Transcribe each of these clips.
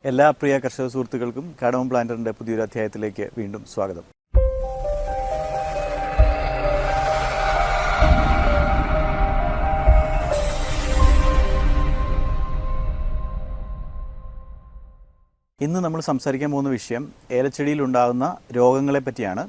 എല്ലാ പ്രിയ കർഷക സുഹൃത്തുക്കൾക്കും കാർഡമം പ്ലാന്ററിന്റെ പുതിയൊരു അധ്യായത്തിലേക്ക് വീണ്ടും സ്വാഗതം. ഇന്ന് നമ്മൾ സംസാരിക്കാൻ പോകുന്ന വിഷയം ഏലച്ചെടിയിൽ ഉണ്ടാകുന്ന രോഗങ്ങളെ പറ്റിയാണ്.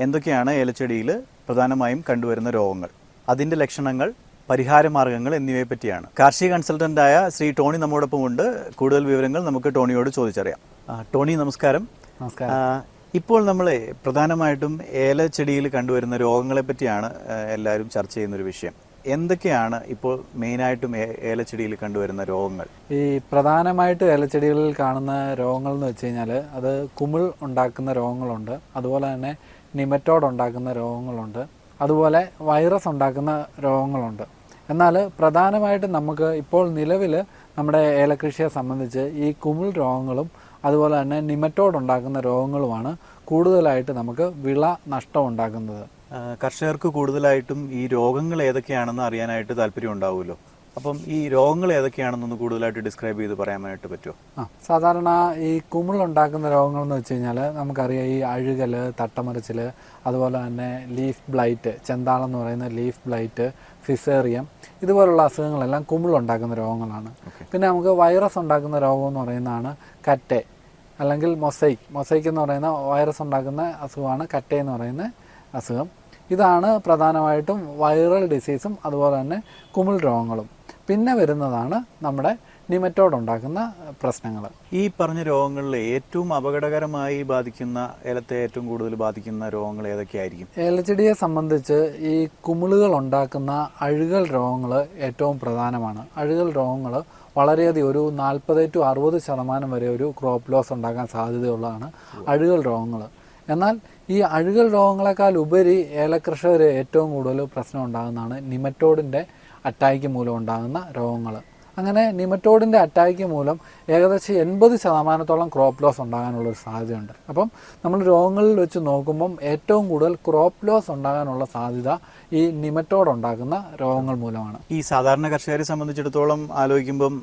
എന്തൊക്കെയാണ് ഏലച്ചെടിയിൽ പ്രധാനമായും കണ്ടുവരുന്ന രോഗങ്ങൾ, അതിൻ്റെ ലക്ഷണങ്ങൾ, പരിഹാരമാർഗ്ഗങ്ങൾ എന്നിവയെ പറ്റിയാണ്. കാർഷിക കൺസൾട്ടൻ്റായ ശ്രീ ടോണി നമ്മോടൊപ്പം ഉണ്ട്. കൂടുതൽ വിവരങ്ങൾ നമുക്ക് ടോണിയോട് ചോദിച്ചറിയാം. ടോണി, നമസ്കാരം. നമസ്കാരം. ഇപ്പോൾ നമ്മൾ പ്രധാനമായിട്ടും ഏലച്ചെടിയിൽ കണ്ടുവരുന്ന രോഗങ്ങളെ പറ്റിയാണ് എല്ലാവരും ചർച്ച ചെയ്യുന്നൊരു വിഷയം. എന്തൊക്കെയാണ് ഇപ്പോൾ മെയിനായിട്ടും ഏലച്ചെടിയിൽ കണ്ടുവരുന്ന രോഗങ്ങൾ? ഈ പ്രധാനമായിട്ട് ഏലച്ചെടികളിൽ കാണുന്ന രോഗങ്ങൾ എന്ന് വെച്ച് കഴിഞ്ഞാൽ അത് കുമിൾ ഉണ്ടാക്കുന്ന രോഗങ്ങളുണ്ട്, അതുപോലെ തന്നെ നിമറ്റോഡ് ഉണ്ടാക്കുന്ന രോഗങ്ങളുണ്ട്, അതുപോലെ വൈറസ് ഉണ്ടാക്കുന്ന രോഗങ്ങളുണ്ട്. എന്നാൽ പ്രധാനമായിട്ടും നമുക്ക് ഇപ്പോൾ നിലവിൽ നമ്മുടെ ഏലകൃഷിയെ സംബന്ധിച്ച് ഈ കുമിൾ രോഗങ്ങളും അതുപോലെ തന്നെ നിമറ്റോഡ് ഉണ്ടാക്കുന്ന രോഗങ്ങളുമാണ് കൂടുതലായിട്ട് നമുക്ക് വിള നഷ്ടം ഉണ്ടാക്കുന്നത്. കർഷകർക്ക് കൂടുതലായിട്ടും ഈ രോഗങ്ങൾ ഏതൊക്കെയാണെന്ന് അറിയാനായിട്ട് താല്പര്യം ഉണ്ടാവുമല്ലോ. അപ്പം ഈ രോഗങ്ങൾ ഏതൊക്കെയാണെന്നൊന്ന് കൂടുതലായിട്ട് ഡിസ്ക്രൈബ് ചെയ്ത് പറയാനായിട്ട് പറ്റുമോ? സാധാരണ ഈ കുമിൾ ഉണ്ടാക്കുന്ന രോഗങ്ങൾ എന്ന് വെച്ച് കഴിഞ്ഞാൽ നമുക്കറിയാം, ഈ അഴുകൽ, തട്ടമറിച്ചിൽ, അതുപോലെ തന്നെ ലീഫ് ബ്ലൈറ്റ്, ചെന്താളം എന്ന് പറയുന്ന ലീഫ് ബ്ലൈറ്റ്, ഫിസേറിയം, ഇതുപോലുള്ള അസുഖങ്ങളെല്ലാം കുമിൾ ഉണ്ടാക്കുന്ന രോഗങ്ങളാണ്. പിന്നെ നമുക്ക് വൈറസ് ഉണ്ടാക്കുന്ന രോഗം എന്ന് പറയുന്നതാണ് കറ്റെ അല്ലെങ്കിൽ മൊസൈക്ക് എന്ന് പറയുന്ന വൈറസ് ഉണ്ടാക്കുന്ന അസുഖമാണ് കറ്റെ എന്ന് പറയുന്ന അസുഖം. ഇതാണ് പ്രധാനമായിട്ടും വൈറൽ ഡിസീസും അതുപോലെ തന്നെ കുമിൾ രോഗങ്ങളും. പിന്നെ വരുന്നതാണ് നമ്മുടെ നിമറ്റോഡ് ഉണ്ടാക്കുന്ന പ്രശ്നങ്ങൾ. ഈ പറഞ്ഞ രോഗങ്ങളിൽ ഏറ്റവും അപകടകരമായി ബാധിക്കുന്ന, ഏലത്തെ ഏറ്റവും കൂടുതൽ ബാധിക്കുന്ന രോഗങ്ങൾ ഏതൊക്കെയായിരിക്കും? ഏലച്ചെടിയെ സംബന്ധിച്ച് ഈ കുമിളുകൾ ഉണ്ടാക്കുന്ന അഴുകൽ രോഗങ്ങൾ ഏറ്റവും പ്രധാനമാണ്. അഴുകൽ രോഗങ്ങൾ വളരെയധികം ഒരു 40 to 60% വരെ ഒരു ക്രോപ്പ് ലോസ് ഉണ്ടാക്കാൻ സാധ്യതയുള്ളതാണ് അഴുകൽ രോഗങ്ങൾ. എന്നാൽ ഈ അഴുകൽ രോഗങ്ങളെക്കാൾ ഉപരി ഏലകൃഷകർ ഏറ്റവും കൂടുതൽ പ്രശ്നം ഉണ്ടാകുന്നതാണ് നിമറ്റോഡിൻ്റെ അറ്റാക്ക് മൂലം ഉണ്ടാകുന്ന രോഗങ്ങൾ. അങ്ങനെ നിമറ്റോഡിൻ്റെ അറ്റാക്ക് മൂലം ഏകദേശം 80% ക്രോപ്പ് ലോസ് ഉണ്ടാകാനുള്ളൊരു സാധ്യതയുണ്ട്. അപ്പം നമ്മൾ രോഗങ്ങളിൽ വെച്ച് നോക്കുമ്പം ഏറ്റവും കൂടുതൽ ക്രോപ്പ് ലോസ് ഉണ്ടാകാനുള്ള സാധ്യത ഈ നിമറ്റോഡ് ഉണ്ടാക്കുന്ന രോഗങ്ങൾ മൂലമാണ്. ഈ സാധാരണ കർഷകരെ സംബന്ധിച്ചിടത്തോളം ആലോചിക്കുമ്പം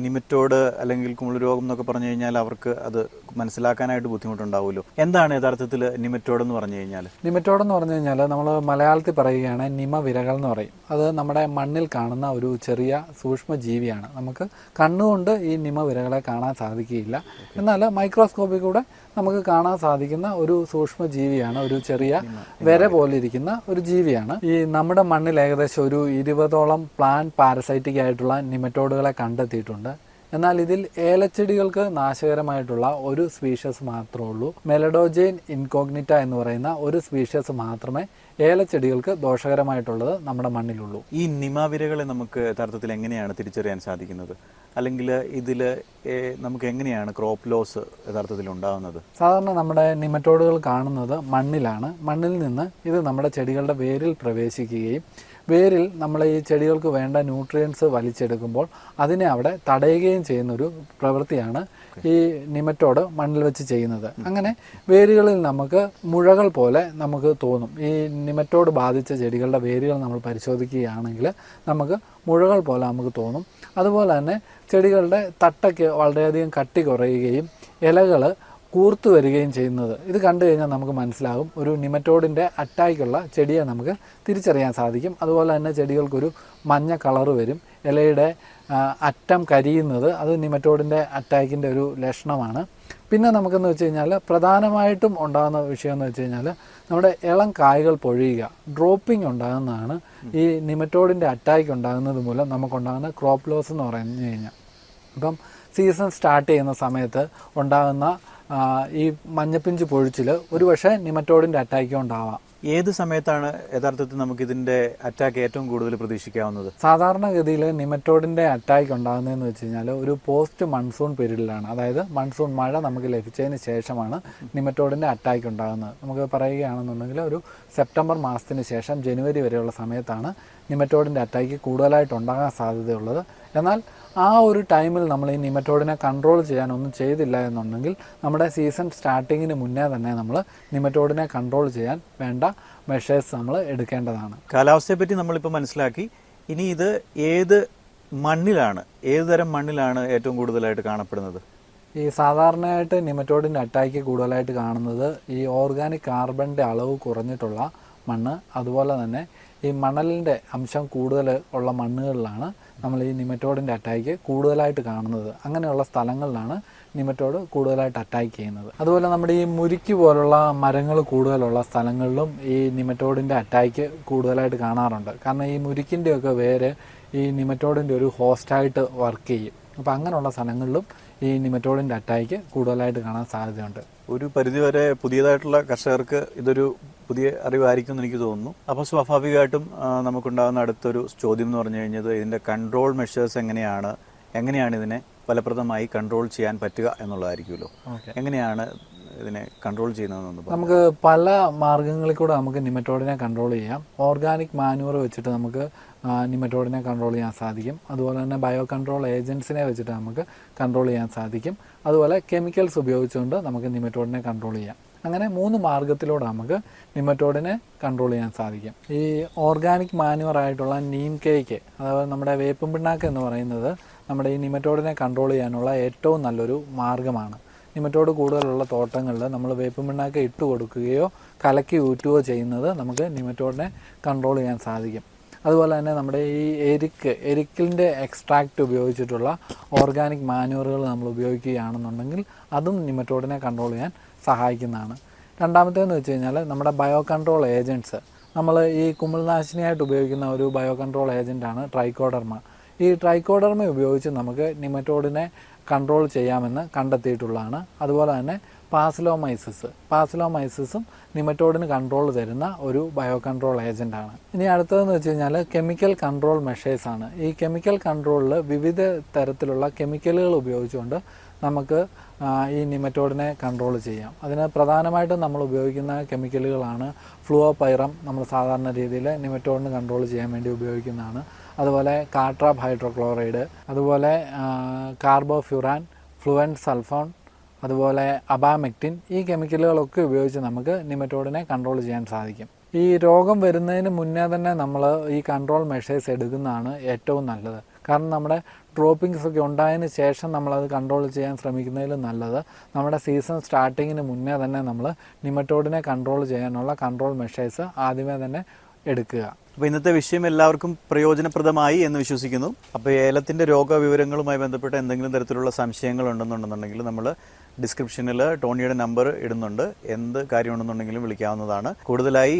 നിമറ്റോഡ് അല്ലെങ്കിൽ കുമിൾ രോഗം എന്നൊക്കെ പറഞ്ഞു കഴിഞ്ഞാൽ അവർക്ക് അത് മനസ്സിലാക്കാനായിട്ട് ബുദ്ധിമുട്ടുണ്ടാവുമല്ലോ. എന്താണ് യഥാർത്ഥത്തിൽ നിമറ്റോഡ് എന്ന് പറഞ്ഞു കഴിഞ്ഞാൽ? നിമറ്റോഡ് എന്ന് പറഞ്ഞു കഴിഞ്ഞാൽ നമ്മൾ മലയാളത്തിൽ പറയുകയാണ് നിമവിരകൾ എന്ന് പറയും. അത് നമ്മുടെ മണ്ണിൽ കാണുന്ന ഒരു ചെറിയ സൂക്ഷ്മ ജീവിയാണ്. നമുക്ക് കണ്ണുകൊണ്ട് ഈ നിമവിരകളെ കാണാൻ സാധിക്കുകയില്ല, എന്നാൽ മൈക്രോസ്കോപ്പിൽ കൂടെ നമുക്ക് കാണാൻ സാധിക്കുന്ന ഒരു സൂക്ഷ്മ ജീവിയാണ്. ഒരു ചെറിയ വിര പോലെ ഇരിക്കുന്ന ഒരു ജീവിയാണ്. ഈ നമ്മുടെ മണ്ണിൽ ഏകദേശം ഒരു 20ഓളം പ്ലാന്റ് പാരസൈറ്റിക് ആയിട്ടുള്ള നിമറ്റോഡുകളെ കണ്ടെത്തിയിട്ടുണ്ട്. എന്നാൽ ഇതിൽ ഏലച്ചെടികൾക്ക് നാശകരമായിട്ടുള്ള ഒരു സ്പീഷ്യസ് മാത്രമേ ഉള്ളൂ. മെലഡോജൈൻ ഇൻകോഗ്നിറ്റ എന്ന് പറയുന്ന ഒരു സ്പീഷ്യസ് മാത്രമേ ഏലച്ചെടികൾക്ക് ദോഷകരമായിട്ടുള്ളത് നമ്മുടെ മണ്ണിലുള്ളൂ. ഈ നിമവിരകളെ നമുക്ക് യഥാർത്ഥത്തിൽ എങ്ങനെയാണ് തിരിച്ചറിയാൻ സാധിക്കുന്നത്? അല്ലെങ്കിൽ ഇതിൽ നമുക്ക് എങ്ങനെയാണ് ക്രോപ്പ് ലോസ് യഥാർത്ഥത്തിൽ ഉണ്ടാകുന്നത്? സാധാരണ നമ്മുടെ നിമറ്റോഡുകൾ കാണുന്നത് മണ്ണിലാണ്. മണ്ണിൽ നിന്ന് ഇത് നമ്മുടെ ചെടികളുടെ വേരിൽ പ്രവേശിക്കുകയും വേരിൽ നമ്മൾ ഈ ചെടികൾക്ക് വേണ്ട ന്യൂട്രിയൻസ് വലിച്ചെടുക്കുമ്പോൾ അതിനെ അവിടെ തടയുകയും ചെയ്യുന്നൊരു പ്രവൃത്തിയാണ് ഈ നിമറ്റോഡ് മണ്ണിൽ വെച്ച് ചെയ്യുന്നത്. അങ്ങനെ വേരുകളിൽ നമുക്ക് മുഴകൾ പോലെ നമുക്ക് തോന്നും. ഈ നിമറ്റോഡ് ബാധിച്ച ചെടികളുടെ വേരുകൾ നമ്മൾ പരിശോധിക്കുകയാണെങ്കിൽ നമുക്ക് മുഴകൾ പോലെ നമുക്ക് തോന്നും. അതുപോലെ തന്നെ ചെടികളുടെ തട്ടയ്ക്ക് വളരെയധികം കട്ടി കുറയുകയും ഇലകൾ കൂർത്തു വരികയും ചെയ്യുന്നത് ഇത് കണ്ടു കഴിഞ്ഞാൽ നമുക്ക് മനസ്സിലാകും ഒരു നിമറ്റോഡിൻ്റെ അറ്റാക്കുള്ള ചെടിയെ നമുക്ക് തിരിച്ചറിയാൻ സാധിക്കും. അതുപോലെ തന്നെ ചെടികൾക്കൊരു മഞ്ഞ കളറ് വരും, ഇലയുടെ അറ്റം കരിയുന്നത് അത് നിമറ്റോഡിൻ്റെ അറ്റാക്കിൻ്റെ ഒരു ലക്ഷണമാണ്. പിന്നെ നമുക്കെന്ന് വെച്ച് കഴിഞ്ഞാൽ പ്രധാനമായിട്ടും ഉണ്ടാകുന്ന വിഷയം എന്ന് വെച്ച് കഴിഞ്ഞാൽ നമ്മുടെ ഇളം കായ്കൾ പൊഴിയുക, ഡ്രോപ്പിംഗ് ഉണ്ടാകുന്നതാണ് ഈ നിമറ്റോഡിൻ്റെ അറ്റാക്ക് ഉണ്ടാകുന്നത് മൂലം നമുക്കുണ്ടാകുന്ന ക്രോപ്പ് ലോസ് എന്ന് പറഞ്ഞു കഴിഞ്ഞാൽ. അപ്പം സീസൺ സ്റ്റാർട്ട് ചെയ്യുന്ന സമയത്ത് ഉണ്ടാകുന്ന ഈ മഞ്ഞപ്പിഞ്ച് പൊഴിച്ചിൽ ഒരു പക്ഷേ നിമറ്റോഡിൻ്റെ അറ്റാക്ക് ഉണ്ടാവാം. ഏത് സമയത്താണ് യഥാർത്ഥത്തിൽ നമുക്കിതിൻ്റെ അറ്റാക്ക് ഏറ്റവും കൂടുതൽ പ്രതീക്ഷിക്കാവുന്നത്? സാധാരണഗതിയിൽ നിമറ്റോഡിൻ്റെ അറ്റാക്ക് ഉണ്ടാകുന്നതെന്ന് വെച്ച് കഴിഞ്ഞാൽ ഒരു പോസ്റ്റ് മൺസൂൺ പീരീഡിലാണ്. അതായത് മൺസൂൺ മഴ നമുക്ക് ലഭിച്ചതിന് ശേഷമാണ് നിമറ്റോഡിൻ്റെ അറ്റാക്ക് ഉണ്ടാകുന്നത്. നമുക്ക് പറയുകയാണെന്നുണ്ടെങ്കിൽ ഒരു സെപ്റ്റംബർ മാസത്തിന് ശേഷം ജനുവരി വരെയുള്ള സമയത്താണ് നിമറ്റോഡിൻ്റെ അറ്റാക്ക് കൂടുതലായിട്ട് ഉണ്ടാകാൻ സാധ്യതയുള്ളത്. എന്നാൽ ആ ഒരു ടൈമിൽ നമ്മൾ ഈ നിമറ്റോഡിനെ കൺട്രോൾ ചെയ്യാനൊന്നും ചെയ്തില്ല എന്നുണ്ടെങ്കിൽ നമ്മുടെ സീസൺ സ്റ്റാർട്ടിങ്ങിന് മുന്നേ തന്നെ നമ്മൾ നിമറ്റോഡിനെ കൺട്രോൾ ചെയ്യാൻ വേണ്ട മെഷേഴ്സ് നമ്മൾ എടുക്കേണ്ടതാണ്. കാലാവസ്ഥയെപ്പറ്റി നമ്മളിപ്പോൾ മനസ്സിലാക്കി. ഇനി ഇത് ഏത് മണ്ണിലാണ്, ഏത് തരം മണ്ണിലാണ് ഏറ്റവും കൂടുതലായിട്ട് കാണപ്പെടുന്നത്? ഈ സാധാരണയായിട്ട് നിമറ്റോഡിൻ്റെ അറ്റാക്ക് കൂടുതലായിട്ട് കാണുന്നത് ഈ ഓർഗാനിക് കാർബണിൻ്റെ അളവ് കുറഞ്ഞിട്ടുള്ള മണ്ണ്, അതുപോലെ തന്നെ ഈ മണലിൻ്റെ അംശം കൂടുതൽ ഉള്ള മണ്ണുകളിലാണ് നമ്മൾ ഈ നിമറ്റോഡിൻ്റെ അറ്റാക്ക് കൂടുതലായിട്ട് കാണുന്നത്. അങ്ങനെയുള്ള സ്ഥലങ്ങളിലാണ് നിമറ്റോഡ് കൂടുതലായിട്ട് അറ്റാക്ക് ചെയ്യുന്നത്. അതുപോലെ നമ്മുടെ ഈ മുരിക്ക് പോലുള്ള മരങ്ങൾ കൂടുതലുള്ള സ്ഥലങ്ങളിലും ഈ നിമറ്റോഡിൻ്റെ അറ്റാക്ക് കൂടുതലായിട്ട് കാണാറുണ്ട്. കാരണം ഈ മുരിക്കിൻ്റെയൊക്കെ വേര് ഈ നിമറ്റോഡിൻ്റെ ഒരു ഹോസ്റ്റായിട്ട് വർക്ക് ചെയ്യും. അപ്പോൾ അങ്ങനെയുള്ള സ്ഥലങ്ങളിലും ഈ നിമറ്റോഡിൻ്റെ അറ്റാക്ക് കൂടുതലായിട്ട് കാണാൻ സാധ്യതയുണ്ട്. ഒരു പരിധിവരെ പുതിയതായിട്ടുള്ള കർഷകർക്ക് ഇതൊരു പുതിയ അറിവായിരിക്കും എന്ന് എനിക്ക് തോന്നുന്നു. അപ്പോൾ സ്വാഭാവികമായിട്ടും നമുക്കുണ്ടാകുന്ന അടുത്തൊരു ചോദ്യം എന്ന് പറഞ്ഞു കഴിഞ്ഞത് ഇതിൻ്റെ കൺട്രോൾ മെഷേഴ്സ് എങ്ങനെയാണ് ഇതിനെ ഫലപ്രദമായി കൺട്രോൾ ചെയ്യാൻ പറ്റുക എന്നുള്ളതായിരിക്കുമല്ലോ. എങ്ങനെയാണ് ഇതിനെ കൺട്രോൾ ചെയ്യുന്നതെന്ന് നമുക്ക് പല മാർഗങ്ങളിൽ കൂടെ നമുക്ക് നിമറ്റോഡിനെ കൺട്രോൾ ചെയ്യാം. ഓർഗാനിക് മാനുവർ വെച്ചിട്ട് നമുക്ക് നിമറ്റോഡിനെ കൺട്രോൾ ചെയ്യാൻ സാധിക്കും. അതുപോലെ തന്നെ ബയോ കൺട്രോൾ ഏജൻസിനെ വെച്ചിട്ട് നമുക്ക് കൺട്രോൾ ചെയ്യാൻ സാധിക്കും. അതുപോലെ കെമിക്കൽസ് ഉപയോഗിച്ചുകൊണ്ട് നമുക്ക് നിമറ്റോഡിനെ കൺട്രോൾ ചെയ്യാം. അങ്ങനെ 3 മാർഗത്തിലൂടെ നമുക്ക് നിമറ്റോഡിനെ കൺട്രോൾ ചെയ്യാൻ സാധിക്കും. ഈ ഓർഗാനിക് മാനുവർ ആയിട്ടുള്ള നീം കേക്ക്, അതായത് നമ്മുടെ വേപ്പും പിണ്ണാക്ക് എന്ന് പറയുന്നത് നമ്മുടെ ഈ നിമറ്റോഡിനെ കൺട്രോൾ ചെയ്യാനുള്ള ഏറ്റവും നല്ലൊരു മാർഗ്ഗമാണ്. നിമറ്റോഡ് കൂടുതലുള്ള തോട്ടങ്ങളിൽ നമ്മൾ വേപ്പും പിണ്ണാക്ക് ഇട്ട് കൊടുക്കുകയോ കലക്കി ഊറ്റുകയോ ചെയ്യുന്നത് നമുക്ക് നിമറ്റോഡിനെ കൺട്രോൾ ചെയ്യാൻ സാധിക്കും. അതുപോലെ തന്നെ നമ്മുടെ ഈ എരിക്കിൻ്റെ എക്സ്ട്രാക്റ്റ് ഉപയോഗിച്ചിട്ടുള്ള ഓർഗാനിക് മാനുവറുകൾ നമ്മൾ ഉപയോഗിക്കുകയാണെന്നുണ്ടെങ്കിൽ അതും നിമറ്റോഡിനെ കൺട്രോൾ ചെയ്യാൻ സഹായിക്കുന്നതാണ്. രണ്ടാമത്തേന്ന് വെച്ച് കഴിഞ്ഞാൽ നമ്മുടെ ബയോ കൺട്രോൾ ഏജൻറ്റ്സ്, നമ്മൾ ഈ കുമിൾനാശിനിയായിട്ട് ഉപയോഗിക്കുന്ന ഒരു ബയോ കൺട്രോൾ ഏജൻറ്റാണ് ട്രൈക്കോഡർമ. ഈ ട്രൈക്കോഡർമ ഉപയോഗിച്ച് നമുക്ക് നിമറ്റോഡിനെ കൺട്രോൾ ചെയ്യാമെന്ന് കണ്ടെത്തിയിട്ടുള്ളതാണ്. അതുപോലെ തന്നെ പാസിലോമൈസിസും നിമറ്റോഡിന് കൺട്രോൾ തരുന്ന ഒരു ബയോ കൺട്രോൾ ഏജൻ്റാണ്. ഇനി അടുത്തതെന്ന് വെച്ച് കഴിഞ്ഞാൽ കെമിക്കൽ കൺട്രോൾ മെഷേഴ്സാണ്. ഈ കെമിക്കൽ കൺട്രോളിൽ വിവിധ തരത്തിലുള്ള കെമിക്കലുകൾ ഉപയോഗിച്ചുകൊണ്ട് നമുക്ക് ഈ നിമറ്റോഡിനെ കൺട്രോൾ ചെയ്യാം. അതിന് പ്രധാനമായിട്ടും നമ്മൾ ഉപയോഗിക്കുന്ന കെമിക്കലുകളാണ് ഫ്ലൂവോപൈറം, നമ്മൾ സാധാരണ രീതിയിൽ നിമറ്റോഡിന് കൺട്രോൾ ചെയ്യാൻ വേണ്ടി ഉപയോഗിക്കുന്നതാണ്. അതുപോലെ കാട്രാബ് ഹൈഡ്രോക്ലോറൈഡ്, അതുപോലെ കാർബോഫ്യൂറാൻ, ഫ്ലുവൻ സൾഫോൺ, അതുപോലെ അബാമെക്റ്റിൻ, ഈ കെമിക്കലുകളൊക്കെ ഉപയോഗിച്ച് നമുക്ക് നിമറ്റോഡിനെ കൺട്രോൾ ചെയ്യാൻ സാധിക്കും. ഈ രോഗം വരുന്നതിന് മുന്നേ തന്നെ നമ്മൾ ഈ കൺട്രോൾ മെഷേഴ്സ് എടുക്കുന്നതാണ് ഏറ്റവും നല്ലത്. കാരണം നമ്മുടെ ഡ്രോപ്പിങ്സ് ഒക്കെ ഉണ്ടായതിന് ശേഷം നമ്മളത് കൺട്രോൾ ചെയ്യാൻ ശ്രമിക്കുന്നതിലും നല്ലത് നമ്മുടെ സീസൺ സ്റ്റാർട്ടിങ്ങിന് മുന്നേ തന്നെ നമ്മൾ നിമറ്റോഡിനെ കൺട്രോൾ ചെയ്യാനുള്ള കൺട്രോൾ മെഷേഴ്സ് ആദ്യമേ തന്നെ എടുക്കുക. അപ്പോൾ ഇന്നത്തെ വിഷയം എല്ലാവർക്കും പ്രയോജനപ്രദമായി എന്ന് വിശ്വസിക്കുന്നു. അപ്പോൾ ഏലത്തിൻ്റെ രോഗവിവരങ്ങളുമായി ബന്ധപ്പെട്ട എന്തെങ്കിലും തരത്തിലുള്ള സംശയങ്ങൾ ഉണ്ടെന്നുണ്ടെന്നുണ്ടെങ്കിൽ നമ്മൾ ഡിസ്ക്രിപ്ഷനിൽ ടോണിയുടെ നമ്പർ ഇടുന്നുണ്ട്. എന്ത് കാര്യമുണ്ടെന്നുണ്ടെങ്കിലും വിളിക്കാവുന്നതാണ്. കൂടുതലായി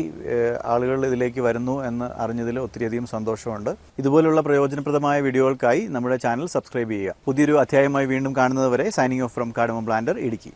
ആളുകൾ ഇതിലേക്ക് വരുന്നു എന്ന് അറിഞ്ഞതിൽ ഒത്തിരിയധികം സന്തോഷമുണ്ട്. ഇതുപോലുള്ള പ്രയോജനപ്രദമായ വീഡിയോകൾക്കായി നമ്മുടെ ചാനൽ സബ്സ്ക്രൈബ് ചെയ്യുക. പുതിയൊരു അധ്യായമായി വീണ്ടും കാണുന്നത് വരെ signing off from cardamom planter, Idukki.